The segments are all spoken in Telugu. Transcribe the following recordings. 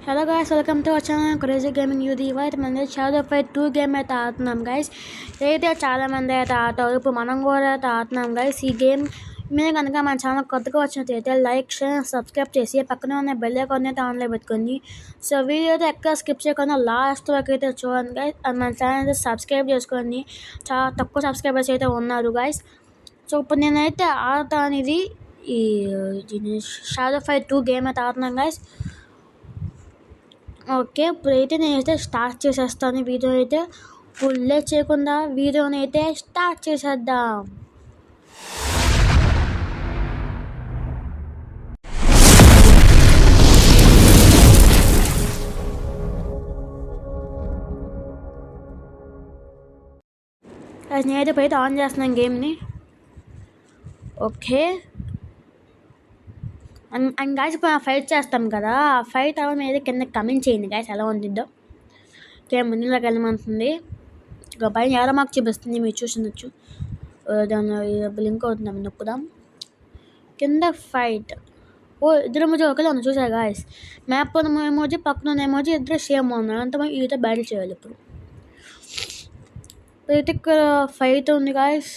Hello guys, welcome to our channel crazy gaming యూది. ఇవైతే మన షాడో ఫైట్ 2 గేమ్ అయితే ఆడుతున్నాం గైస్. అయితే చాలామంది అయితే ఆడతారు, ఇప్పుడు మనం కూడా అయితే ఆడుతున్నాం గైస్. ఈ గేమ్ మీరు కనుక మన ఛానల్ కొత్తగా వచ్చినట్లయితే లైక్, షేర్, సబ్స్క్రైబ్ చేసి పక్కనే ఉన్న బెల్ ఐకాన్ అయితే ఆన్లో పెట్టుకోండి. సో వీడియో అయితే ఎక్కడ స్కిప్ చేయకుండా లాస్ట్ వరకు అయితే చూడండి గైస్. మన ఛానల్ అయితే సబ్స్క్రైబ్ చేసుకోండి, చాలా తక్కువ సబ్స్క్రైబర్స్ అయితే ఉన్నారు గైస్. సో ఇప్పుడు నేనైతే ఆడతాను ఇది ఈ షాడో ఫైట్ 2 గేమ్ అయితే ఆడుతున్నాం గైస్. ఓకే, ఇప్పుడైతే నేనైతే స్టార్ట్ చేసేస్తాను. వీడియో అయితే ఫుల్లే చేయకుండా వీడియోని అయితే స్టార్ట్ చేసేద్దాం. నేనైతే ఇప్పుడైతే ఆన్ చేస్తున్నాను గేమ్ని. ఓకే, అండ్ గాయస్ ఇప్పుడు ఫైట్ చేస్తాం కదా, ఆ ఫైట్ అవ్వ మీద కింద కమెంట్ చేయండి గాయస్, ఎలా ఉంటుందో. ఓకే, ముందులోకి వెళ్ళమంటుంది. ఇక పైన ఎవరో మాకు చూపిస్తుంది, మీరు చూసినచ్చు. దాన్ని లింక్ అవుతుంది, నొక్కుదాం. కింద ఫైట్. ఇద్దరు మధ్య ఒకరే ఉంది, చూసారు గాయస్. మ్యాప్ ఉన్న ఏమోజీ, పక్కన ఉన్న ఏమోజీ, ఇద్దరు సేమ్ ఉన్నారు. అంత ఈతో బ్యాటిల్ చేయాలి. ఇప్పుడు ఇక్కడ ఫైట్ ఉంది గాయస్.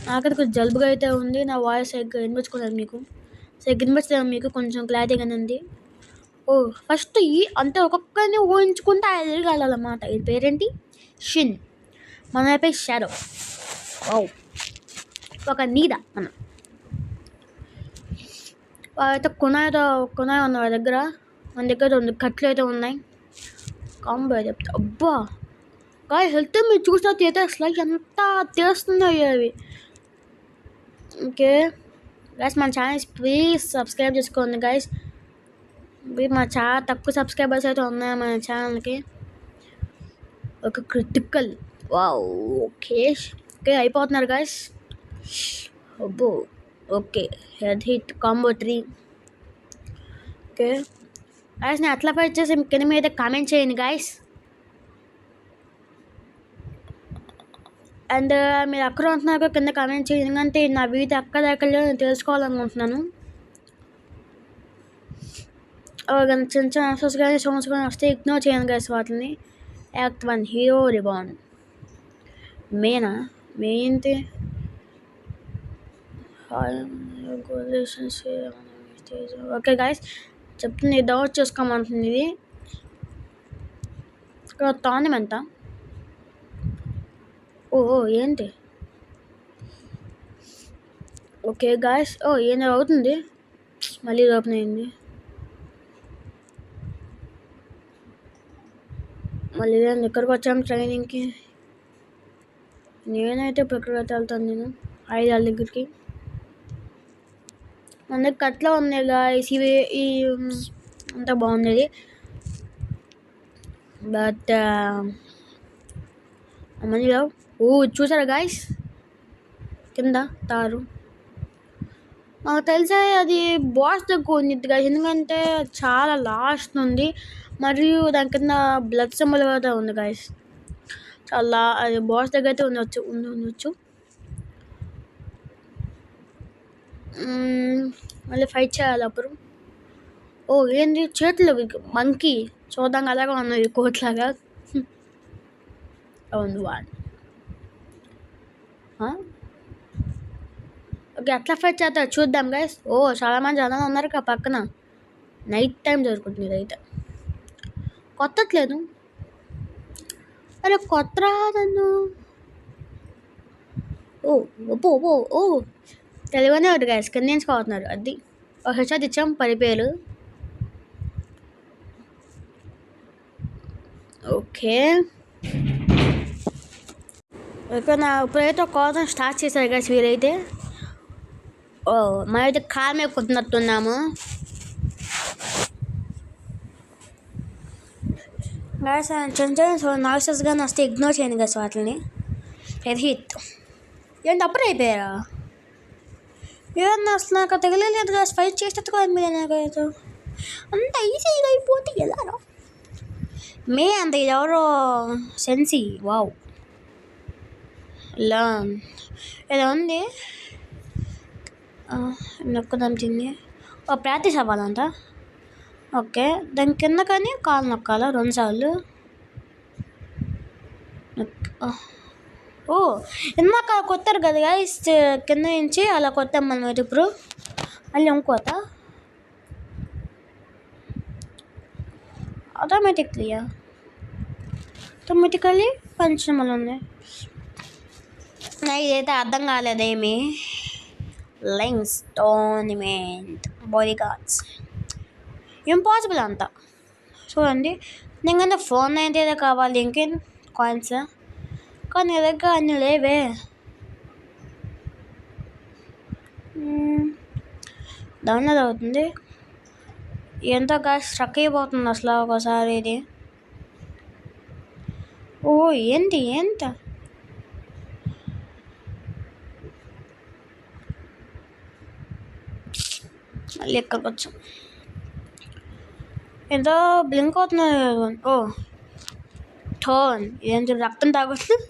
నాకైతే కొంచెం జలుబుగా అయితే ఉంది, నా వాయిస్ వినిపించుకున్నాను మీకు. వినిపించలేదు మీకు, కొంచెం క్లారిటీగానే ఉంది. ఫస్ట్ అంతే ఒక్కొక్కరిని ఊహించుకుంటే ఆయన తిరగాలన్నమాట. ఇది పేరేంటి? షిన్. మన అయిపోయి షాడో. ఒక నీడ. అయితే కొనాయి ఉన్న వాళ్ళ దగ్గర. మన దగ్గర 2 కట్లు అయితే ఉన్నాయి. కాంబో చెప్తా. అబ్బా గాయ హెల్త్ మీరు చూసినట్టు అయితే అసలు ఎంత తెలుస్తున్నాయి అవి. ఓకే గైస్, మన ఛానల్ ప్లీజ్ సబ్స్క్రైబ్ చేసుకోండి గైస్. మా చాలా తక్కువ సబ్స్క్రైబర్స్ అయితే ఉన్నాయి మన ఛానల్కి. ఒక క్రిటికల్. వావ్. ఓకే అయిపోతున్నారు గైస్. అబ్బో. Okay, head hit combo 3. Okay guys, నేను అట్లా ఫైట్ చేసి కింద మీద కామెంట్ చేయండి గైస్. అండ్ మీరు అక్కడ ఉంటున్నారో కింద కామెంట్ చేయండి, ఎందుకంటే నా వీడియో అక్కడ నేను తెలుసుకోవాలనుకుంటున్నాను. చిన్న చిన్న ఆన్సర్స్ కానీ సాంగ్స్ కానీ వస్తే ఇగ్నోర్ చేయండి గైస్ వాటిని. యాక్ట్ 1 హీరో రిబాన్. మెయిన్ ఏంటి? ఓకే గైస్, చెప్తుంది డౌన్లోడ్ చేసుకోమంటుంది. ఇది ఇక్కడ టోర్నమెంటా? ఏంటి? ఓకే గాయస్, ఏందో అవుతుంది. మళ్ళీ ఓపెన్ అయింది. మళ్ళీ ఇక్కడికి వచ్చాము ట్రైనింగ్కి. నేనైతే ఇప్పుడు ఎక్కడికి వెళ్తాను, నేను ఐదాళ్ళ దగ్గరికి. మన దగ్గర కట్లా ఉంది గాయస్. ఈ అంతా బాగుండేది, బట్ మనీ రావు. చూసారా గాయస్, కింద తారు. నాకు తెలిసే అది బాస్ దగ్గర ఉంది గాయస్, ఎందుకంటే చాలా లాస్ట్ ఉంది. మరియు దాని కింద బ్లడ్ సింబల్ కూడా ఉంది గాయస్. చాలా అది బాస్ దగ్గర అయితే ఉండొచ్చు. మళ్ళీ ఫైట్ చేయాలి అప్పుడు. ఏంది చేతులు మంకీ చూద్దాం, అలాగా ఉన్నది కోట్లాగా. అవును వాడు. ఓకే, అట్లా ఫైట్ చేస్తారు, చూద్దాం గైస్. చాలా మంది జనాలు ఉన్నారు కదా పక్కన. నైట్ టైం జరుగుతుంది ఇదైతే. కొత్తట్లేదు. అరే కొత్త రాదన్ను. తెలివనే ఒకటి గైస్, కింద ఎంచుకోతున్నారు. అది హెచ్ఆర్ ఇచ్చాం పడిపోయారు. ఓకే, ఇప్పుడైతే కోసం స్టార్ట్ చేశారు గైస్ వీరైతే. మనమైతే కార్ మీద కొట్టినట్టున్నాము గైస్. చిన్న నాయిసెస్ కానీ వస్తే ఇగ్నోర్ చేయండి గైస్ వాటిని. Head hit. ఏంటి అప్పుడే అయిపోయారా? ఏమన్నా అసలు నాకు తగలేదు గైస్. ఫైట్ చేసేట్టుగా నాకైతే అంత ఈజీగా అయిపోతే ఎలా రా అంత. ఇది ఎవరో సెన్సీ. వావ్, ఇలా ఏదో ఉంది. నొక్కుదాం తింది. ప్రాక్టీస్ అవ్వాలంట. ఓకే, దాని కింద కానీ కాలు నొక్కాలా 2 సార్లు. ఓ ఇందాక కొత్తారు కదా గైస్, కింద నుంచి అలా కొత్తాం మనం. ఇప్పుడు మళ్ళీ ఇంకోత ఆటోమేటికల్లీ పంచమలు ఉంది. ఇదైతే అర్థం కాలేదేమి. Links tournament bodyguards impossible అంతా చూడండి. నేను ఫోన్ అయితే కావాలి ఇంకేం కాయిన్స్, కానీ నీ దగ్గర అన్నీ లేవే. డౌన్లోడ్ అవుతుంది ఎంతో కాస్త స్ట్రక్ అయిపోతుంది అసలు ఒకసారి ఇది. ఓ ఏంటి మళ్ళీ ఎక్కడికి వచ్చాం. ఎంతో బ్లింక్ అవుతున్నాయి. ఓ టోన్ ఏంటి రక్తం తాగుతుంది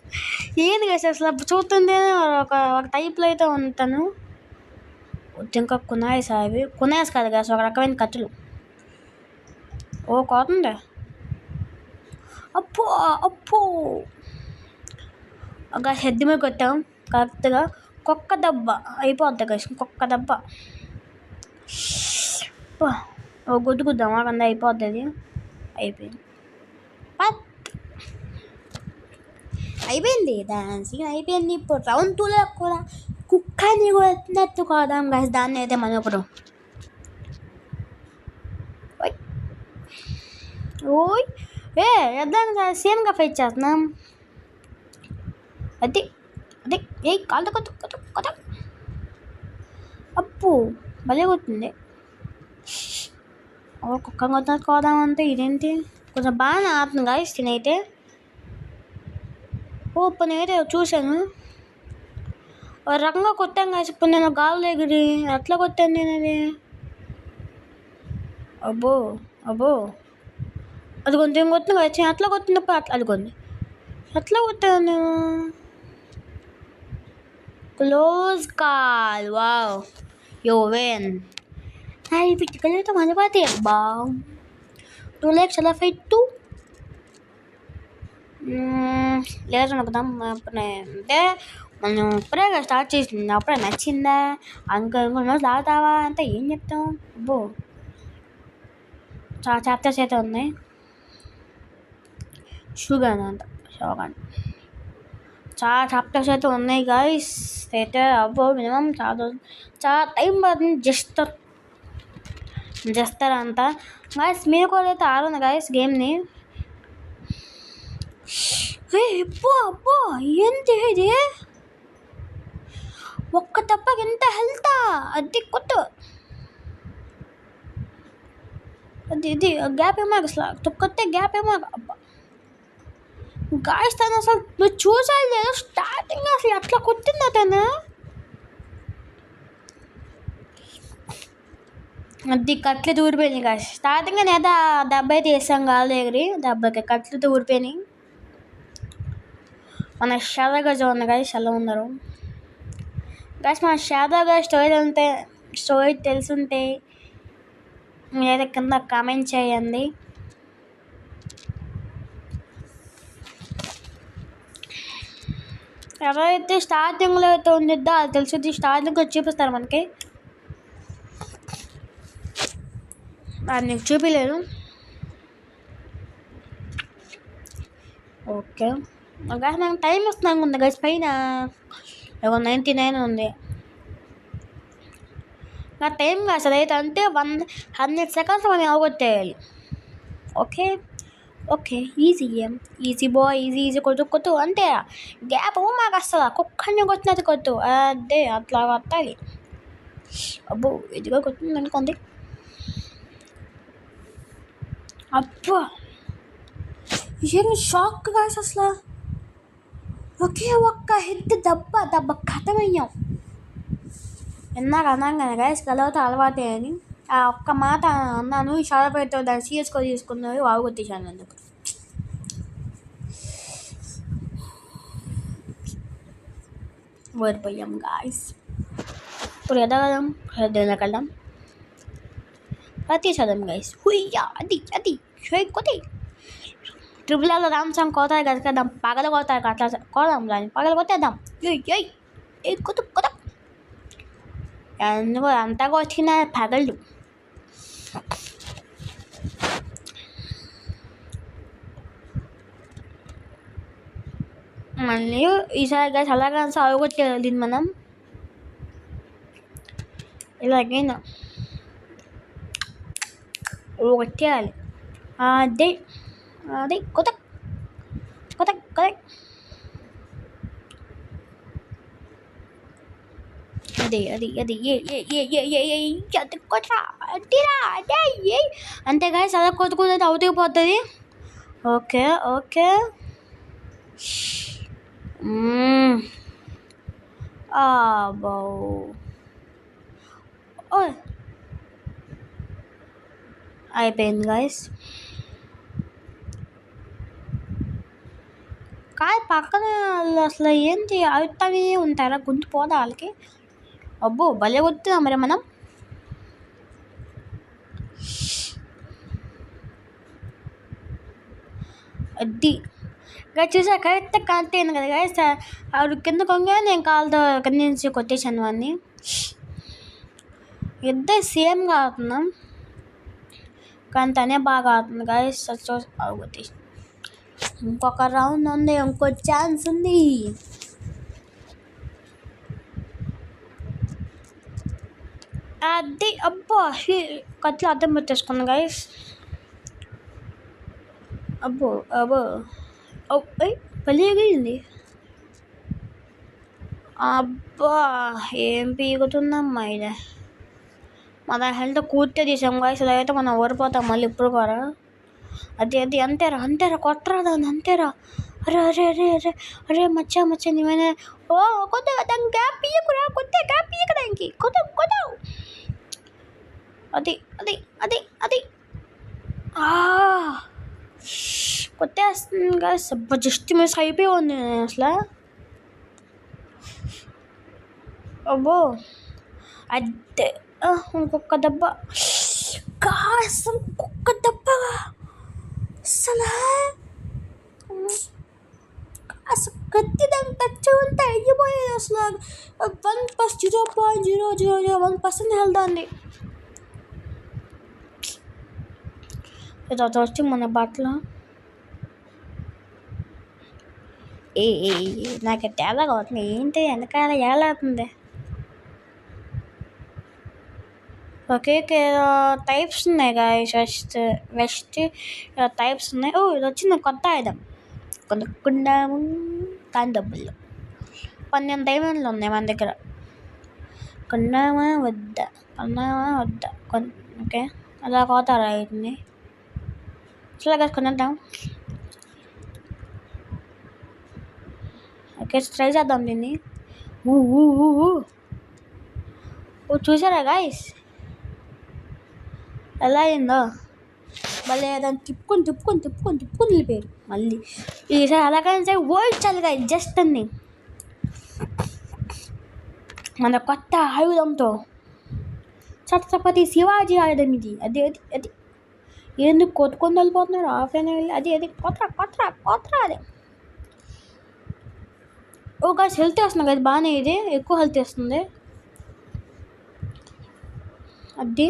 ఏంది కదా అసలు చూస్తుంటే ఒక టైప్లో అయితే ఉంటాను. ఇంకా కునాయిస్ అవి కునాయిస్ కాదు కదా, ఒక రకమైన కత్తులు. ఓ కోతుండే అప్పో ఒక హెడ్ మీద కొట్టాం కరెక్ట్గా. కుక్క దెబ్బ అయిపోద్ది కదా, కుక్క దెబ్బ. ఓ గుద్దుకుద్దాం అక్కడ అయిపోద్ది. అది అయిపోయింది డాన్సింగ్ అయిపోయింది. ఇప్పుడు రౌండ్ 2లో కూడా కుక్కని కొట్టినట్టు కోదాం గాయస్ దాన్ని అయితే మనం ఇప్పుడు. ఓయ్ ఎద్దాం సేమ్గా ఫైట్ చేస్తున్నాం. అది ఏ కాళ్ళ కొత్త అప్పు భలే కొట్టింది. ఓ కుక్క కొట్టినట్టు కోదామంటే ఇదేంటి కొంచెం బాగానే ఆడుతుంది గాయస్ తినైతే. ఓ నేనైతే చూశాను ఒక రకంగా కొట్టాను కాసి. ఇప్పుడు నేను గాల్లో ఎగిరి ఎట్లా కొట్టాను నేను అది. అబ్బో అది కొంచెం కొట్టిన కాసి అట్లా కొట్టినప్పుడు అది కొన్ని ఎట్లా కొట్టాను నేను. Close call. వావ్ యో వెన్ పిచ్చుకలతో మనపాతే అబ్బా. 2 lakhs ఎలా ఫైట్ లేదు అనుకుందాం. అంటే మనం ఇప్పుడే స్టార్ట్ చేసింది, అప్పుడే నచ్చిందా ఇంకొంచెం తాగుతావా అంటే ఏం చెప్తాం. అబ్బో చాలా చాప్టర్స్ అయితే ఉన్నాయి. షుగర్ చాలా చాప్టర్స్ అయితే ఉన్నాయి గాయస్. అయితే అబ్బో మినిమం చాలా టైం పడుతుంది జస్ట్ అంతా గాయస్. మీరు కూడా అయితే ఆడండి గాయస్ గేమ్ని. అబ్బో ఏంటి ఇది ఒక్క తప్పకి ఎంత హెల్తా. అది కొట్టు ఇది గ్యాప్ ఏమో అసలు కొట్టే గ్యాప్ ఏమో. అబ్బా గాయస్ తను అసలు నువ్వు చూసాలి లేదు స్టార్టింగ్ అసలు అట్లా కొట్టిందా తను. అది కట్లు ఊరిపోయినాయి గాయస్. స్టార్టింగ్ నేదా దెబ్బ అయితే వేసాం కాదు ఎగిరి దెబ్బకి కట్లు ఊరిపోయినాయి. మన షాదాగా చూడండి గాయస్ ఎలా ఉన్నారు గాయస్. మన షాదాగా స్టోరీ తెలుసుంటే మీరైతే కింద కామెంట్ చేయండి. ఎవరైతే స్టార్టింగ్లో అయితే ఉండిద్దో అది తెలుసుద్ది. స్టార్టింగ్లో చూపిస్తారు మనకి, అది నీకు చూపించలేదు. ఓకే గాయస్ మనం టైం వస్తున్నాం ఉంది గాయస్. పైన 99 ఉంది నా టైం కాదు అదైతే. అంటే 100 seconds మనం అవగొట్టేయాలి. ఓకే ఈజీ బాయ్ ఈజీ కొట్టు అంటే గ్యాప్ మాకు అసలు కుక్కని కొట్టినట్టు కొట్టు. అదే అట్లా కొట్టాలి. అబ్బో ఇదిగా కొట్టింది అనుకోండి. అబ్బా ఏం షాక్ గాయస్ అసలు. ఒకే ఒక్క హెడ్ దెబ్బ కథమయ్యాం. అన్నాగానే గాయస్ గలవతో అలవాటే అని ఆ ఒక్క మాట అన్నాను. షాదపేటతో దాన్ని సీరియస్గా తీసుకున్నారు. వాగు కొట్టేశాను అందుకు. ఓడిపోయాం గాయస్. ఇప్పుడు ఎదగదాం వెళ్దాం అది చదవం గైస్. హుయ్యా అది అది కొద్ది ట్రిపుల్లో రామ్ సాంగ్ కోతారు కదా కదా పగల కొడతారు అట్లా కొడదాం దాన్ని పగల కొట్టేద్దాం. కొత్త కొత్త ఎందుకు అంతా వచ్చిన పగలు. మళ్ళీ ఈసారి గైస్ అలాగే సాగొట్టేయాలి మనం ఇలాగైనా కొట్టేయాలి. అదే అదే కొత్త కొత్త కొత్త అది అది అది అది కొత్త అదిరా అదే అంతే గైస్ అలా కొట్టుకుంటే అవుతూ పోతుంది. ఓకే ఓకే అబ్బో అయిపోయింది గైస్. కాదు పక్కన అసలు ఏంటి అవుతానే ఉంటారా గుంతు పోదా వాళ్ళకి. అబ్బో భలే కొడుతున్నాం మరి మనం. అది గైస్ చూసా కరెక్ట్గా కనెక్ట్ అయింది కదా గైస్. ఆవిడ కింద కొంగా నేను కాళ్ళతో కింద నుంచి కొట్టేశాను అన్నీ. ఇద్దరు సేమ్గా ఆడుతున్నాం కానీ తనే బాగా ఆడుతుంది గైస్. కొట్టేసి ఇంకొక రౌండ్ ఉంది, ఇంకో ఛాన్స్ ఉంది. అది అబ్బో కత్తిలో అర్థం పెట్టేసుకున్నా గైస్. అబ్బో అబ్బో పలిగింది. అబ్బా ఏం పీగుతుందమ్మా ఇది. మన హెల్త్ కూర్తే తీసాం గైస్. ఇలా అయితే మనం ఓడిపోతాం మళ్ళీ ఇప్పుడు కూడా. అది అది అంతేరా అంతేరా కొట్టరా దాన్ని అంతేరా. అరే అరే అరే అరే అరే మచ్చా నీమైనా కొద్దిగా దానికి గ్యాప్ ఇయ్యకురా. కొద్దిగా గ్యాప్ ఇయ్యక దానికి కొద్ద అది అది అది అది కొట్టేస్తుంది గైస్. జస్ట్ మిస్ అయిపోయి ఉంది అసలు. అబ్బో అదే ఇంకొక దెబ్బ గాయ్స్. ఇంకొక దెబ్బ అసలు కత్తి దాన్ని టచ్ ఉంటే అయిపోయేది అసలు. 0.0001% హెల్త్ అండి. ఇది వచ్చి మన బట్టలు నాకు తేడా అవుతుంది ఏంటి వెనకాల ఏలాడుతుంది. ఓకే టైప్స్ ఉన్నాయి గాయస్. వెస్ట్ టైప్స్ ఉన్నాయి. ఇది వచ్చింది కొత్త ఐటమ్ కొనుక్కుందాము కానీ డబ్బులు 12 డైమండ్లు ఉన్నాయి మన దగ్గర. కొన్నామా వద్దా ఓకే అలా కోతారా వీటిని. అసలు కొనేద్దాం. ఓకే ట్రై చేద్దాం దీన్ని. చూసారా గాయస్ ఎలా అయిందో. మళ్ళీ దాన్ని తిప్పుకొని వెళ్ళిపోయారు మళ్ళీ. ఈసారి అలాగైనా ఓల్చాలి గాయస్ జస్ట్ అన్ని మన కొత్త ఆయుధంతో. ఛత్రపతి శివాజీ ఆయుధం ఇది. అది అది అది ఎందుకు కొట్టుకొని వెళ్ళిపోతున్నారు ఆఫ్లైన్ వెళ్ళి. అది అది కొత్త అది. గాయస్ హెల్త్ వస్తుంది కదా బాగానే. ఇది ఎక్కువ హెల్త్ వస్తుంది. అది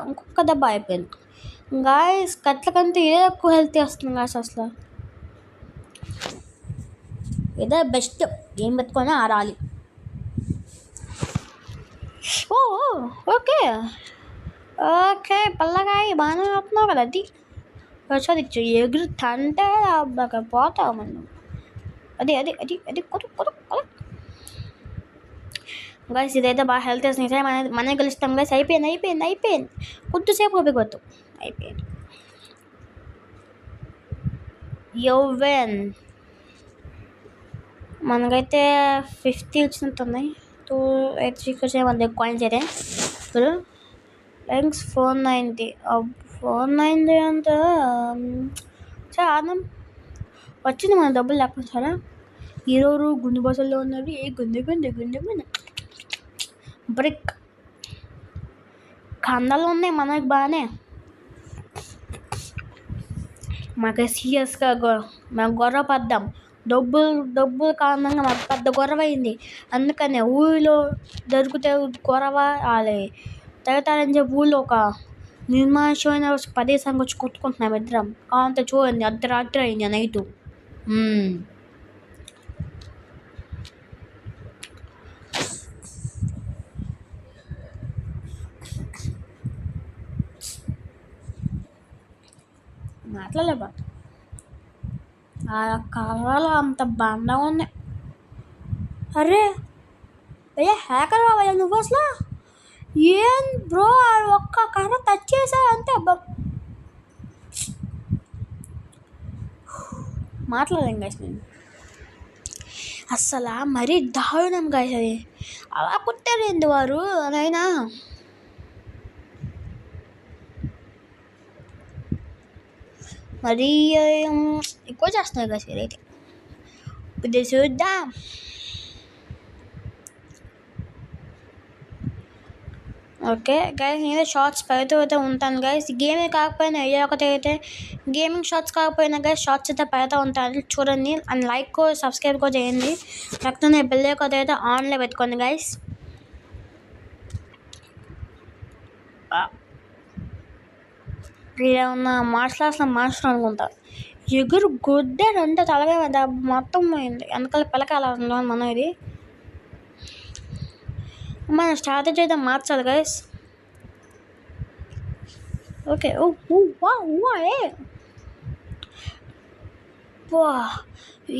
ఇంకొక దెబ్బ అయిపోయింది గాయస్. కట్లకంటే ఇదే ఎక్కువ హెల్త్ వస్తుంది గాయస్ అసలు. ఇదే బెస్ట్. ఏం పెట్టుకొని ఆడాలి. ఓకే ఓకే పల్లగాయ బాగానే ఆడుతున్నావు కదా. అది అది ఎగురుతంటే పోతావు మనం. అది అది అది అది గైస్ ఇదైతే బాగా హెల్త్ వస్తుంది. మనమే గెలుస్తాం గైస్. అయిపోయింది కొద్దిసేపు ఓపికొద్దు అయిపోయింది. యోవెన్ మనకైతే 50 వచ్చినట్టున్నాయి. 286 మన దగ్గర కాయిన్స్ అయితే ఇప్పుడు థ్యాంక్స్ 490 490 అంతా చాలా ఆనందం వచ్చింది మన డబ్బులు లేకపోతే. సరే ఈరోజు గుండె బస్సుల్లో ఉన్నారు. గుండె బ్రిక్ కందాలు ఉన్నాయి మనకి బాగానే. మాకు సీరియస్గా మేము గొడవ పడ్డాం. డబ్బులు కారణంగా మాకు పెద్ద గొడవ అయింది. అందుకనే ఊళ్ళో దొరికితే గొడవ వాళ్ళే తిడతారని చెప్పి ఊళ్ళో ఒక నిర్మానుష్యమైన ప్రదేశానికి వచ్చి కొట్టుకుంటున్నాం ఇద్దరం. కావంటే చూడండి, అర్ధరాత్రి అయింది నైటు. మాట్లాడలేబా ఆ కర్రలు అంత బండగా ఉన్నాయి. అరే భయ్యా, హ్యాకర్ భయ్యా నువ్వు అసలు ఏం బ్రో, ఒక్క కర్ర టచ్ చేసావు అంతే. మాట్లాడలేం గాయస్ నేను అస్సలు. మరీ దారుణం గాయస్ అది. అలా కుట్టారు ఏంది వారు నైనా. మరీ ఎక్కువ చేస్తున్నారు కదా అయితే. ఇది చూద్దాం. ఓకే గైస్, నేనే షార్ట్స్ పెడుతూ అయితే ఉంటాను గైస్. గేమింగ్ కాకపోయినా ఏ ఒకటి అయితే గేమింగ్ షార్ట్స్ కాకపోయినా గైస్ షార్ట్స్ అయితే పెడతా ఉంటాను. చూడండి అండ్ లైక్ సబ్స్క్రైబ్ కూడా చేయండి. లేకపోతే బెల్ ఐకాన్ అయితే ఆన్లో పెట్టుకోండి గైస్. ఏమన్నా మార్షల్ అనుకుంటా. ఎగురు గుద్దాడంటే తలగా మొత్తం పోయింది. వెనకాల పిల్లకాయలా ఉన్నాను మనం. ఇది మన స్ట్రాటజీ అయితే మార్చాలి గైస్. ఓకే.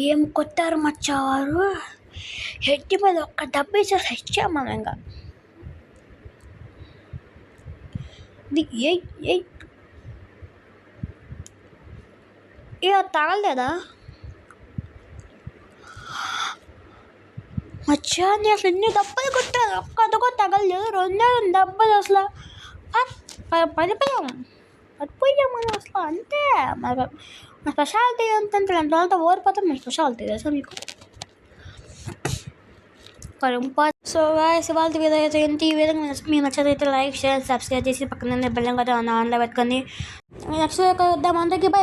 ఏం కొట్టారు మచ్చావారు. హెడ్ మీద ఒక్క దెబ్బ ఇచ్చేసి హెచ్చాం మనం. ఇంకా ఇక తగలలేదా మచ్చాన్ని? అసలు ఎన్ని దెబ్బలు కొట్టారు, ఒక్కది కూడా తగలలేదు. 2 దెబ్బలు అసలు పడిపోయాం మనం అసలు. అంతే మన స్పెషాలిటీ ఏంటంటే వాళ్ళతో ఓడిపోతాం. మన స్పెషాలిటీ తెలుసా మీకు? సో గాయ్స్, ఇవాళ వీడియో అయితే ఏంటి? ఈ విధంగా మీకు నచ్చదైతే లైక్ షేర్ సబ్స్క్రైబ్ చేసి పక్కన బెల్లం కదా ఆన్లో పెట్టుకొని నెక్స్ట్ వద్దాం. అందరికీ బై.